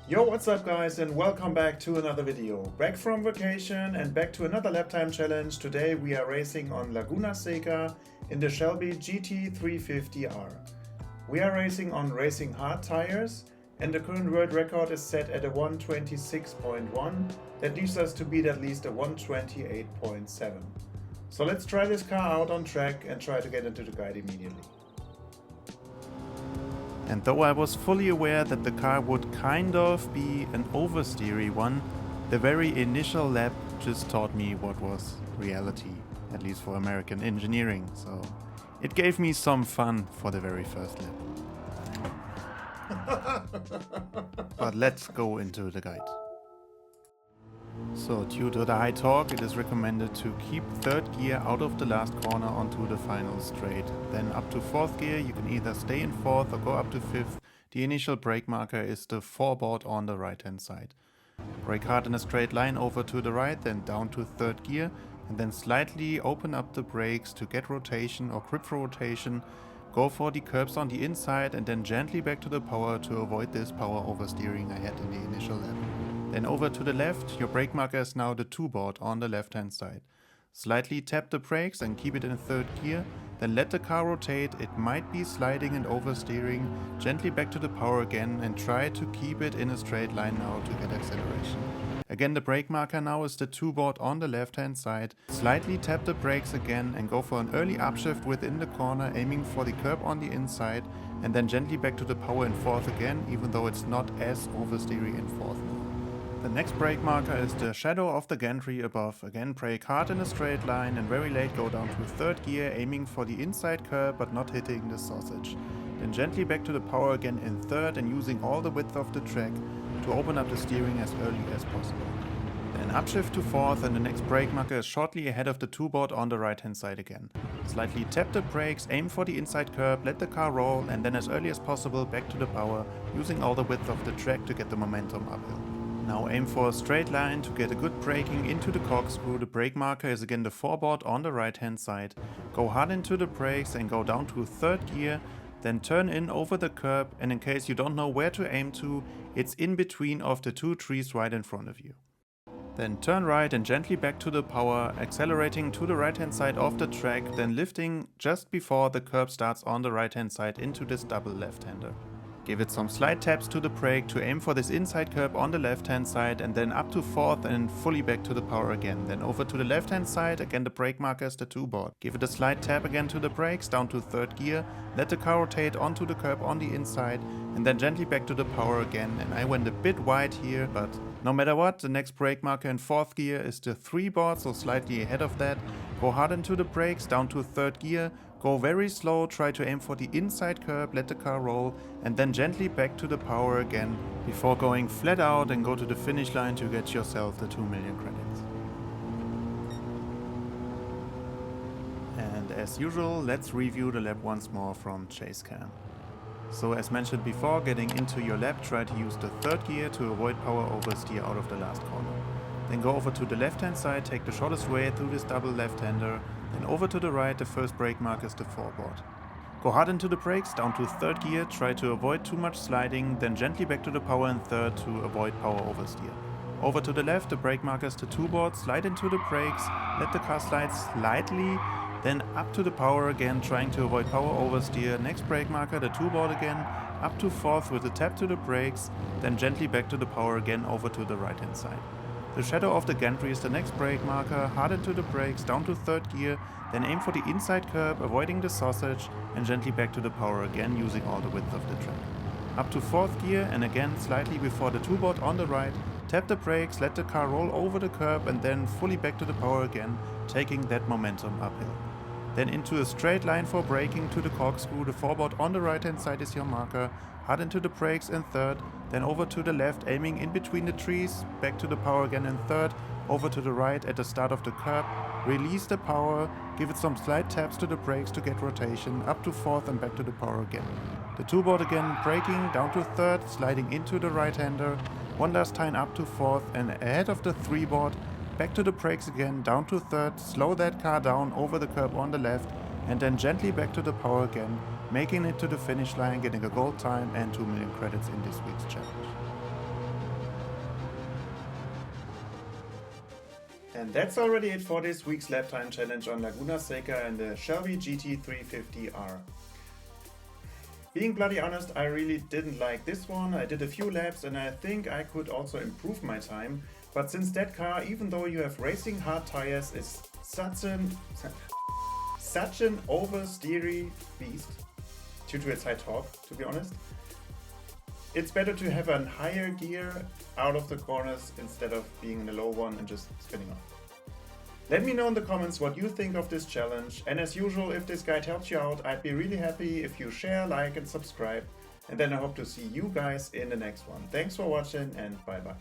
Yo, what's up guys, and welcome back to another video. Back from vacation and back to another lap time challenge. Today we are racing on Laguna Seca in the Shelby GT350R. We are racing on racing hard tires and the current world record is set at a 126.1. That leaves us to beat at least a 128.7. So let's try this car out on track and try to get into the guide immediately. And though I was fully aware that the car would kind of be an oversteery one, the very initial lap just taught me what was reality, at least for American engineering, so it gave me some fun for the very first lap. But let's go into the guide. So due to the high torque, it is recommended to keep third gear out of the last corner onto the final straight. Then up to fourth gear, you can either stay in fourth or go up to fifth. The initial brake marker is the 4-board on the right hand side. Brake hard in a straight line over to the right, then down to third gear, and then slightly open up the brakes to get rotation or grip for rotation. Go for the curbs on the inside and then gently back to the power to avoid this power oversteering I had in the initial lap. Then over to the left, your brake marker is now the 2-board on the left hand side. Slightly tap the brakes and keep it in third gear, then let the car rotate. It might be sliding and oversteering. Gently back to the power again and try to keep it in a straight line now to get acceleration. Again, the brake marker now is the 2-board on the left hand side. Slightly tap the brakes again and go for an early upshift within the corner, aiming for the curb on the inside, and then gently back to the power in fourth again, even though it's not as oversteery in fourth now. The next brake marker is the shadow of the gantry above. Again, brake hard in a straight line and very late go down to third gear, aiming for the inside curb but not hitting the sausage. Then gently back to the power again in third and using all the width of the track to open up the steering as early as possible. Then upshift to fourth and the next brake marker is shortly ahead of the 2-board on the right hand side again. Slightly tap the brakes, aim for the inside curb, let the car roll and then as early as possible back to the power, using all the width of the track to get the momentum uphill. Now aim for a straight line to get a good braking into the corkscrew. The brake marker is again the 4-board on the right hand side. Go hard into the brakes and go down to third gear, then turn in over the curb, and in case you don't know where to aim to, it's in between of the 2 trees right in front of you. Then turn right and gently back to the power, accelerating to the right hand side of the track, then lifting just before the curb starts on the right hand side into this double left-hander. Give it some slight taps to the brake to aim for this inside curb on the left hand side and then up to fourth and fully back to the power again. Then over to the left hand side, again the brake marker is the 2-board. Give it a slight tap again to the brakes, down to third gear, let the car rotate onto the curb on the inside and then gently back to the power again. And I went a bit wide here, but no matter what, the next brake marker in fourth gear is the 3-board, so slightly ahead of that. Go hard into the brakes, down to third gear. Go very slow, try to aim for the inside curb, let the car roll, and then gently back to the power again before going flat out and go to the finish line to get yourself the 2 million credits. And as usual, let's review the lap once more from chase cam. So as mentioned before, getting into your lap, try to use the third gear to avoid power oversteer out of the last corner. Then go over to the left hand side, take the shortest way through this double left-hander. Then over to the right, the first brake marker is the 4-board. Go hard into the brakes, down to third gear, try to avoid too much sliding, then gently back to the power in third to avoid power oversteer. Over to the left, the brake marker is the 2-board, slide into the brakes, let the car slide slightly, then up to the power again, trying to avoid power oversteer. Next brake marker, the 2-board again, up to fourth with a tap to the brakes, then gently back to the power again over to the right hand side. The shadow of the gantry is the next brake marker, hard into the brakes, down to third gear, then aim for the inside curb, avoiding the sausage, and gently back to the power again using all the width of the track. Up to fourth gear and again slightly before the 2-board on the right, tap the brakes, let the car roll over the curb and then fully back to the power again, taking that momentum uphill. Then into a straight line for braking to the corkscrew, the 4-board on the right hand side is your marker, hard into the brakes in third, then over to the left, aiming in between the trees, back to the power again in third, over to the right at the start of the curb, release the power, give it some slight taps to the brakes to get rotation, up to fourth and back to the power again. The 2-board again, braking, down to third, sliding into the right-hander, one last time up to fourth and ahead of the 3-board, back to the brakes again, down to third, slow that car down over the curb on the left, and then gently back to the power again, making it to the finish line, getting a gold time and 2 million credits in this week's challenge. And that's already it for this week's lap time challenge on Laguna Seca and the Shelby GT350R. Being bloody honest, I really didn't like this one. I did a few laps and I think I could also improve my time. But since that car, even though you have racing hard tires, is such an oversteery beast due to its high torque, to be honest. It's better to have a higher gear out of the corners instead of being in a low one and just spinning off. Let me know in the comments what you think of this challenge, and as usual, if this guide helps you out, I'd be really happy if you share, like and subscribe, and then I hope to see you guys in the next one. Thanks for watching and bye bye.